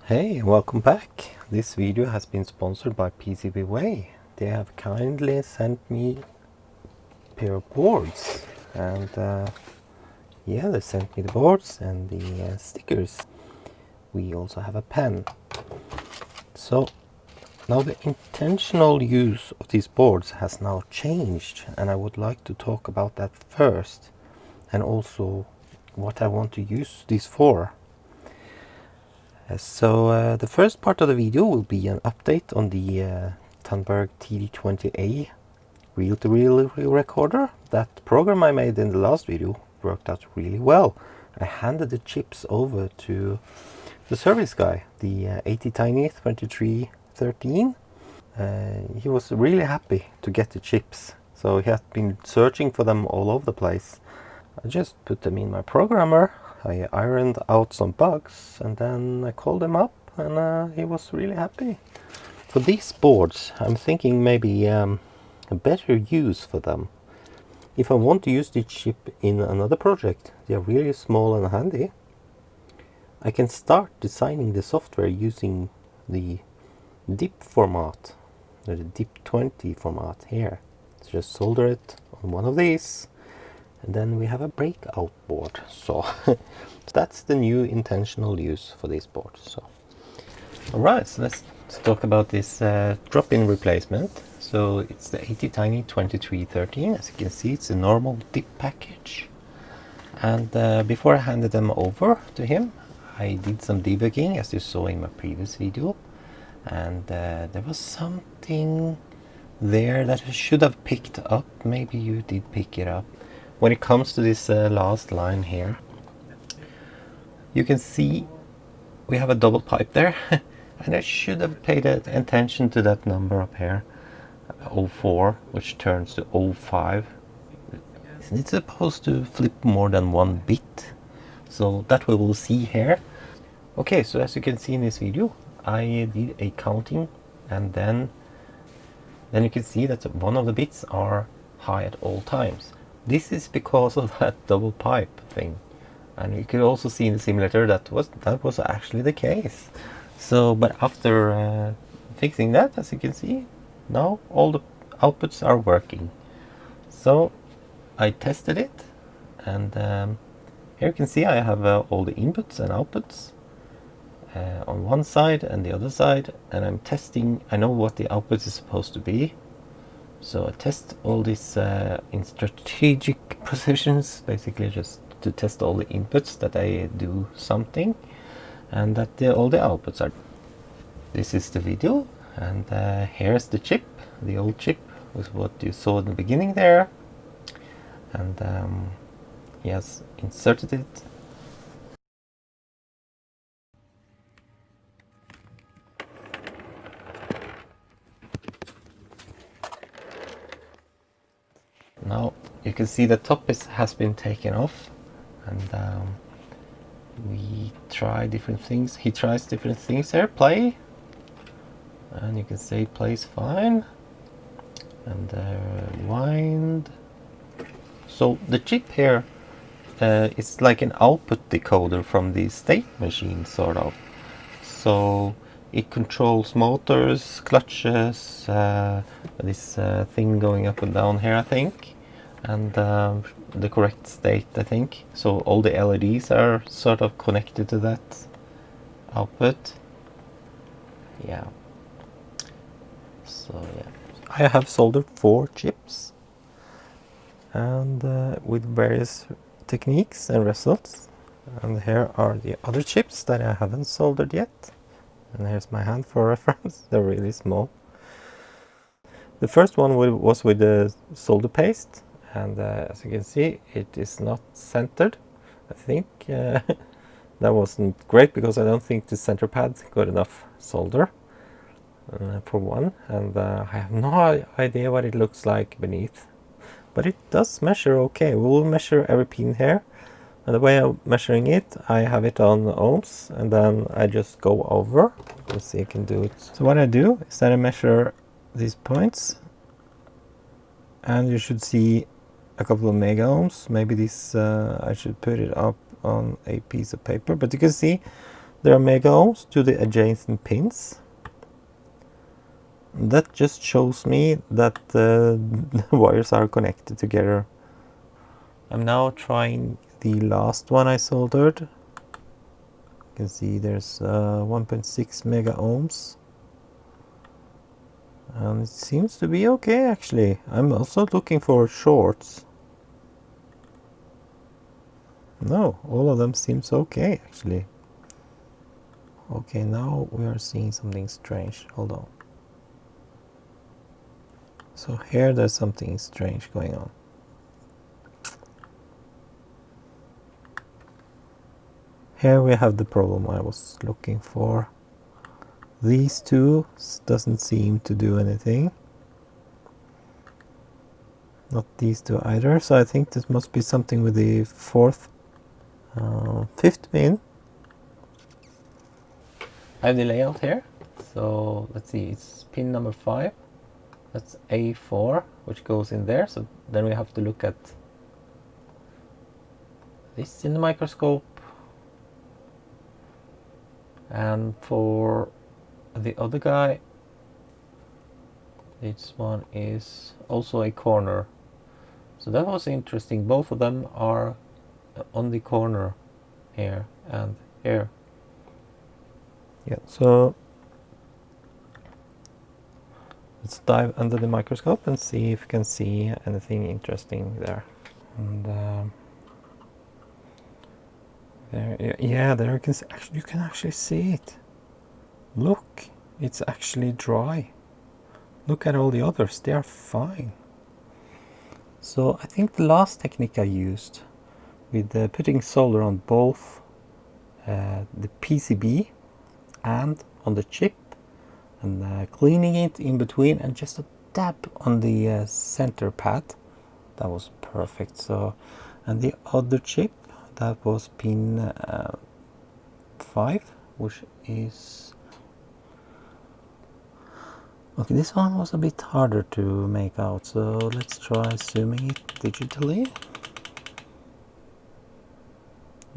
Hey, welcome back. This video has been sponsored by PCBWay. They have kindly sent me a pair of boards, and yeah, they sent me the boards and the stickers. We also have a pen. So now the intentional use of these boards has now changed, and I would like to talk about that first, and also what I want to use these for. So the first part of the video will be an update on the Tandberg TD reel-to-reel recorder. That program I made in the last video worked out really well. I handed the chips over to the service guy, the ATtiny1606. He was really happy to get the chips, so he had been searching for them all over the place. I just put them in my programmer. I ironed out some bugs, and then I called him up, and he was really happy. For these boards, I'm thinking maybe a better use for them. If I want to use the chip in another project, they are really small and handy. I can start designing the software using the DIP format, the DIP20 format here. So just solder it on one of these. And then we have a breakout board. So that's the new intentional use for this board. So, alright, so let's talk about this drop-in replacement. So it's the ATtiny1606. As you can see, it's a normal dip package. And before I handed them over to him, I did some debugging, as you saw in my previous video. And there was something there that I should have picked up. Maybe you did pick it up. When it comes to this last line here, you can see we have a double pipe there, and I should have paid attention to that number up here, 04, which turns to 05. Isn't it supposed to flip more than one bit? So that we will see here. Okay, so as you can see in this video, I did a counting, and then you can see that one of the bits are high at all times. This is because of that double pipe thing, and you could also see in the simulator that was actually the case. So, but after fixing that, as you can see, now all the outputs are working. So I tested it, and here you can see I have all the inputs and outputs on one side and the other side, and I'm testing. I know what the output is supposed to be. So I test all this in strategic positions, basically just to test all the inputs that I do something, and that all the outputs are. This is the video, and here's the chip. The old chip was what you saw in the beginning there, and he has inserted it. Now you can see the top has been taken off, and we try different things. He tries different things here. Play, and you can say plays fine, and wind. So the chip here is like an output decoder from the state machine, sort of. So it controls motors, clutches, this thing going up and down here, I think, and the correct state, I think. So all the LEDs are sort of connected to that output. Yeah. So yeah, I have soldered 4 chips, and with various techniques and results. And here are the other chips that I haven't soldered yet. And here's my hand for reference. They're really small. The first one was with the solder paste, and as you can see, it is not centered. I think that wasn't great, because I don't think the center pad got enough solder for one, and I have no idea what it looks like beneath, but it does measure okay. We will measure every pin here, and the way I'm measuring it, I have it on ohms, and then I just go over. Let's see if I can do it. So what I do is that I measure these points, and you should see a couple of mega ohms. Maybe this I should put it up on a piece of paper, but you can see there are mega ohms to the adjacent pins. That just shows me that the wires are connected together. I'm now trying the last one I soldered. You can see there's 1.6 mega ohms. And it seems to be okay actually. I'm also looking for shorts. No, all of them seems okay actually. Okay, now we are seeing something strange. Hold on. So here there's something strange going on. Here we have the problem I was looking for. These two doesn't seem to do anything. Not these two either. So I think this must be something with the fifth pin. I have the layout here. So let's see, it's pin number 5. That's A4, which goes in there. So then we have to look at this in the microscope. And for the other guy, this one is also a corner. So that was interesting. Both of them are on the corner here and here. Yeah, so let's dive under the microscope and see if you can see anything interesting there. And there, yeah, there you can actually see it. Look, it's actually dry. Look at all the others, they are fine. So I think the last technique I used with putting solder on both the PCB and on the chip and cleaning it in between and just a dab on the center pad, that was perfect. So, and the other chip, that was pin 5, which is okay. This one was a bit harder to make out, so let's try zooming it digitally.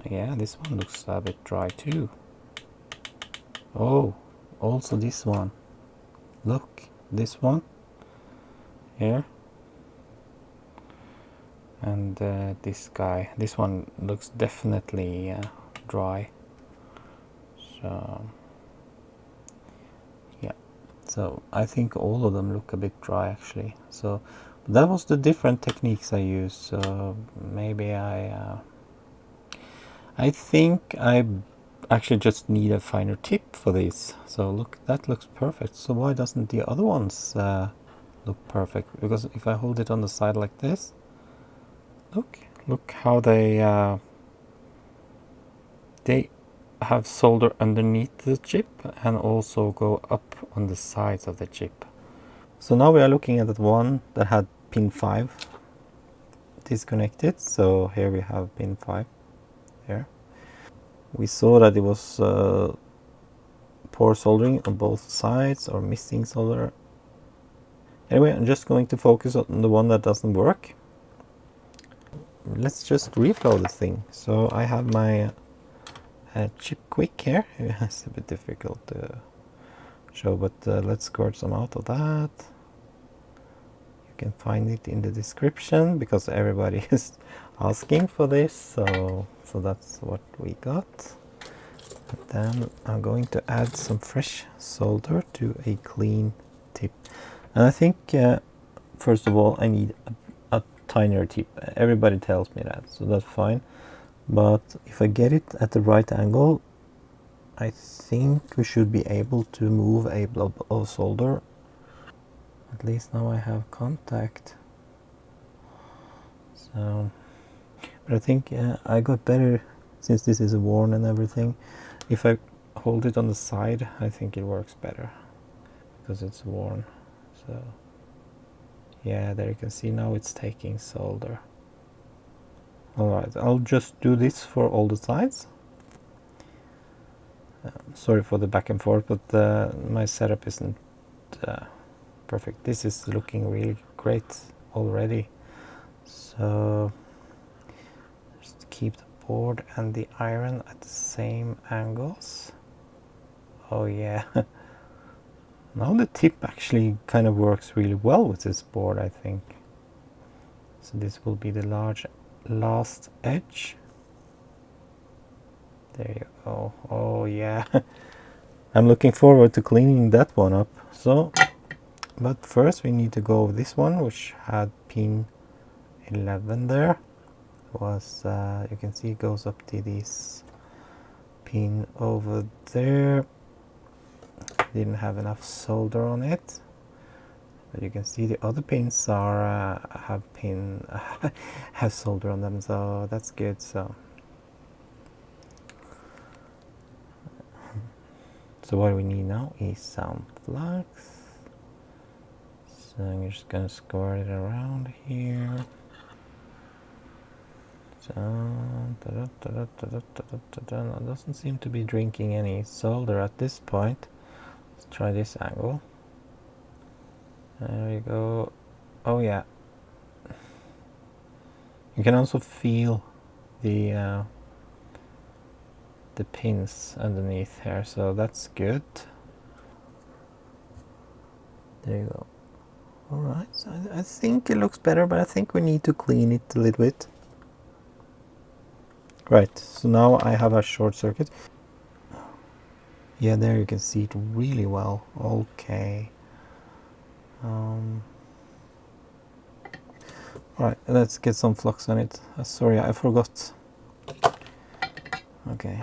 Yeah, this one looks a bit dry too. Oh, also this one. Look, this one here. And this guy. This one looks definitely dry. So, yeah. So I think all of them look a bit dry actually. So that was the different techniques I used. So maybe I think I actually just need a finer tip for this. So look, that looks perfect. So why doesn't the other ones look perfect? Because if I hold it on the side like this, look how they have solder underneath the chip and also go up on the sides of the chip. So now we are looking at the one that had pin 5 disconnected. So here we have pin 5 here. We saw that it was poor soldering on both sides or missing solder. Anyway, I'm just going to focus on the one that doesn't work. Let's just reflow the thing. So I have my chip quick here. It's a bit difficult to show, but let's squirt some out of that. You can find it in the description because everybody is asking for this, so that's what we got. And then I'm going to add some fresh solder to a clean tip, and I think first of all I need a tinier tip. Everybody tells me that, so that's fine, but if I get it at the right angle, I think we should be able to move a blob of solder. At least now I have contact. So, but I think I got better since this is worn and everything. If I hold it on the side, I think it works better because it's worn. So yeah, there you can see now it's taking solder. Alright, I'll just do this for all the sides. Sorry for the back and forth, but my setup isn't perfect. This is looking really great already. So just keep the board and the iron at the same angles. Oh yeah. Now the tip actually kind of works really well with this board, I think. So this will be the last edge. There you go. Oh yeah. I'm looking forward to cleaning that one up. So, but first we need to go over this one, which had pin 11 there. Was you can see it goes up to this pin over there. Didn't have enough solder on it, but you can see the other pins are have solder on them, so that's good. So what we need now is some flux. So I'm just gonna squirt it around here. So it doesn't seem to be drinking any solder at this point. Let's try this angle. There we go. Oh yeah. You can also feel the pins underneath here, so that's good. There you go. Alright, so I think it looks better, but I think we need to clean it a little bit. Right, so now I have a short circuit. Yeah, there you can see it really well. Okay. Alright, let's get some flux on it. Sorry, I forgot. Okay.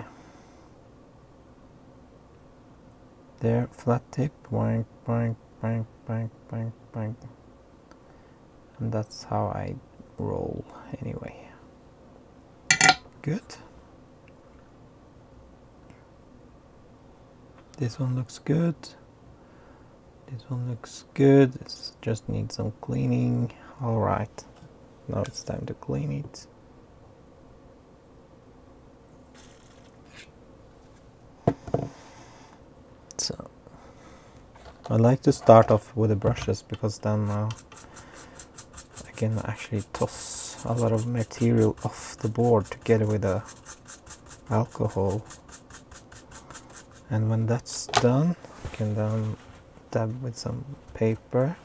There, flat tip. Boink, boink, boink, boink, boink, boink. And that's how I roll anyway. Good. This one looks good. This one looks good. This just needs some cleaning. Alright. Now it's time to clean it. So I like to start off with the brushes because then I can actually toss a lot of material off the board together with the alcohol. And when that's done, I can then dab with some paper.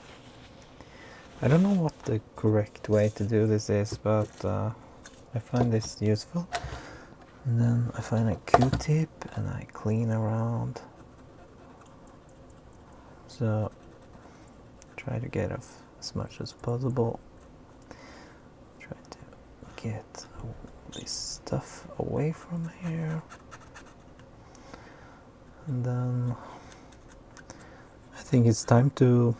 I don't know what the correct way to do this is, but I find this useful. And then I find a Q-tip and I clean around. So try to get off as much as possible. Try to get all this stuff away from here. And then I think it's time to...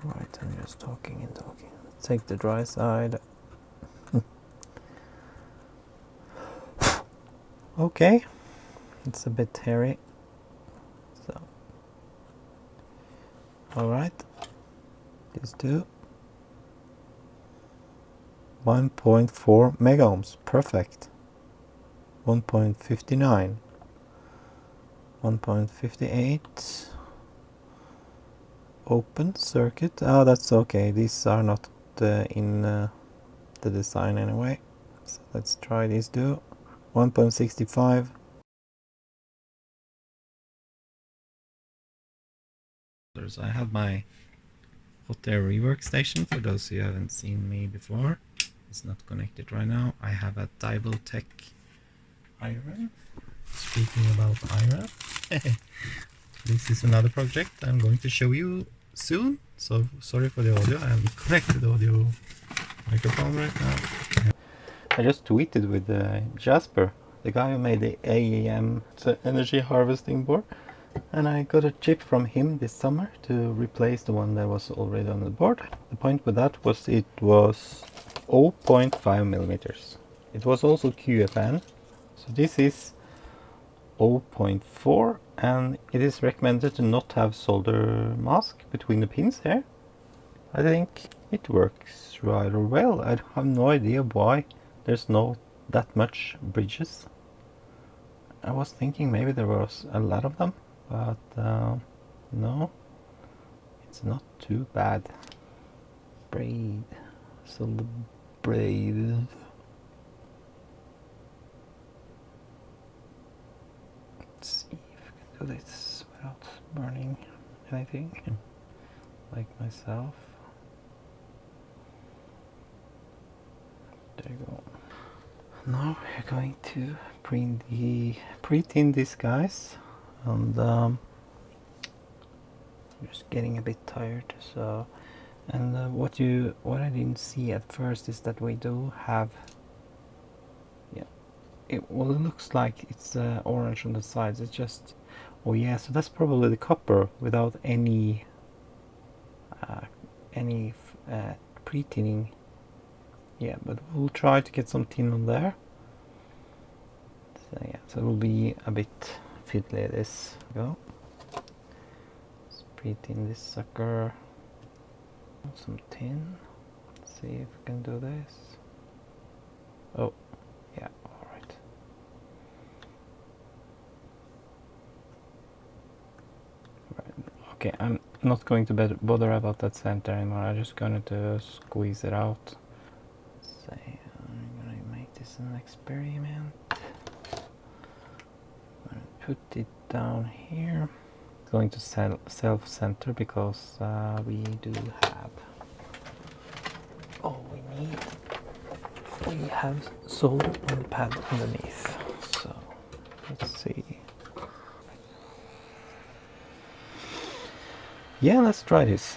Right, I'm just talking and talking. Take the dry side. Okay, it's a bit hairy. So, alright, these two. 1.4 mega ohms, perfect. 1.59. 1.58. Open circuit. Oh, that's okay. These are not in the design anyway. So let's try these two. 1.65. I have my hot air rework station for those who haven't seen me before. It's not connected right now. I have a Tech iron. Speaking about iron, this is another project I'm going to show you soon. So sorry for the audio. I haven't connected the audio microphone right now. I just tweeted with Jasper, the guy who made the AEM energy harvesting board, and I got a chip from him this summer to replace the one that was already on the board. The point with that was it was 0.5 millimeters. It was also QFN, so this is 0.4, and it is recommended to not have solder mask between the pins here. I think it works rather well. I have no idea why there's not that much bridges. I was thinking maybe there was a lot of them, but no, it's not too bad. Braid, solder braid. do this without burning anything, like myself. There you go. Now we're going to pre-tin these guys, and I'm just getting a bit tired. So, and what I didn't see at first is that we do have, yeah, it looks like it's orange on the sides. It's just, oh yeah, so that's probably the copper without any pre-tinning. Yeah, but we'll try to get some tin on there. So yeah, so it will be a bit fiddly. This go. Let's pre-tin this sucker. Some tin. Let's see if we can do this. Oh, yeah, all right. Okay, I'm not going to bother about that center anymore. I'm just going to squeeze it out. So I'm going to make this an experiment. I'm going to put it down here. It's going to self-center because we do have. Oh, we have solder on the pad underneath. So let's see. Yeah, let's try this.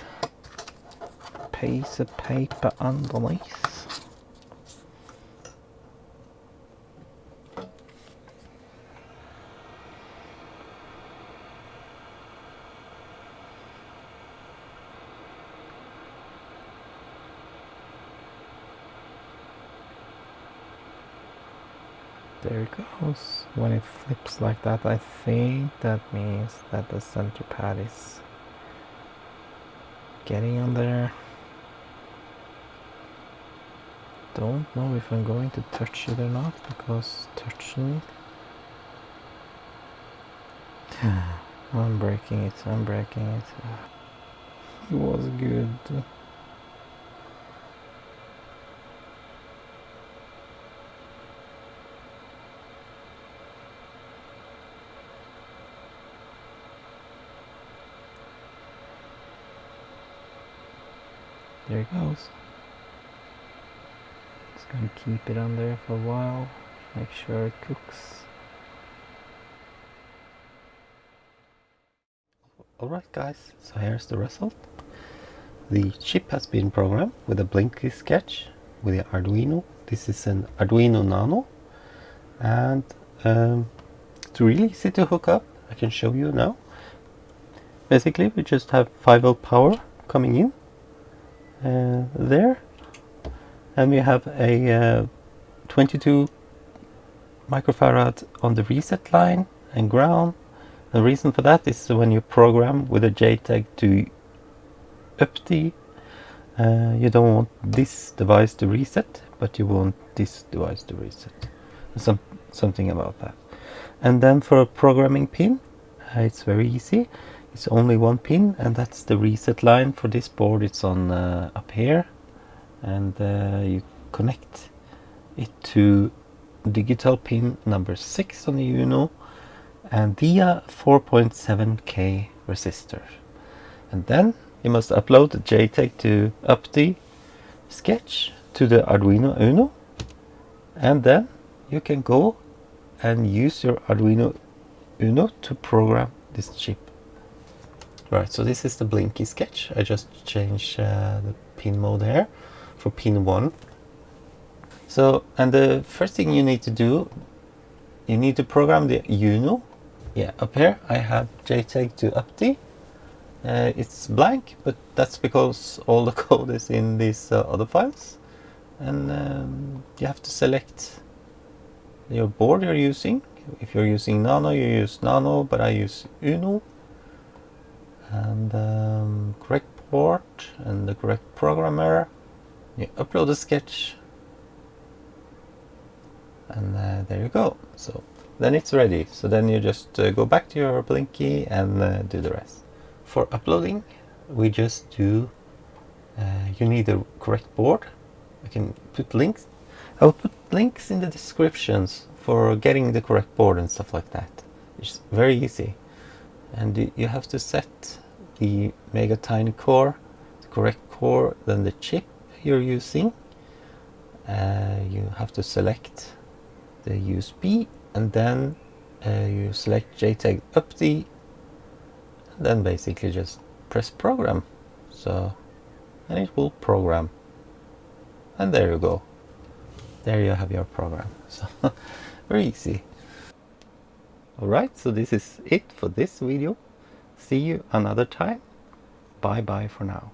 Piece of paper underneath. There it goes. When it flips like that, I think that means that the center pad is getting on there. Don't know if I'm going to touch it or not, because touching it. I'm breaking it. It was good. There it goes. Just gonna keep it on there for a while, make sure it cooks. Alright guys, so here's the result. The chip has been programmed with a Blinky sketch with the Arduino. This is an Arduino Nano, and it's really easy to hook up. I can show you now. Basically we just have 5 volt power coming in there, and we have a 22 microfarad on the reset line and ground. The reason for that is when you program with a JTAG to ATtiny, you don't want this device to reset, but you want this device to reset. Something about that. And then for a programming pin, it's very easy. It's only one pin, and that's the reset line for this board. It's on up here, and you connect it to digital pin number 6 on the Uno, and via 4.7K resistor. And then you must upload the JTAG to ATtiny sketch to the Arduino Uno, and then you can go and use your Arduino Uno to program this chip. Right, so this is the Blinky sketch. I just changed the pin mode here for pin 1. So, and the first thing you need to do, you need to program the Uno. Yeah, up here I have JTAG to ATtiny. It's blank, but that's because all the code is in these other files. And you have to select your board you're using. If you're using Nano, you use Nano, but I use Uno. And correct port and the correct programmer. You upload a sketch, and there you go. So then it's ready. So then you just go back to your Blinky and do the rest. For uploading, we just do, you need a correct board. I can put links. I'll put links in the descriptions for getting the correct board and stuff like that. It's very easy. and you have to set the Mega Tiny core, the correct core, then the chip you're using. You have to select the USB, and then you select JTAG UPD, and then basically just press program. So, and it will program, and there you go. There you have your program. So very easy. Alright, so this is it for this video. See you another time. Bye bye for now.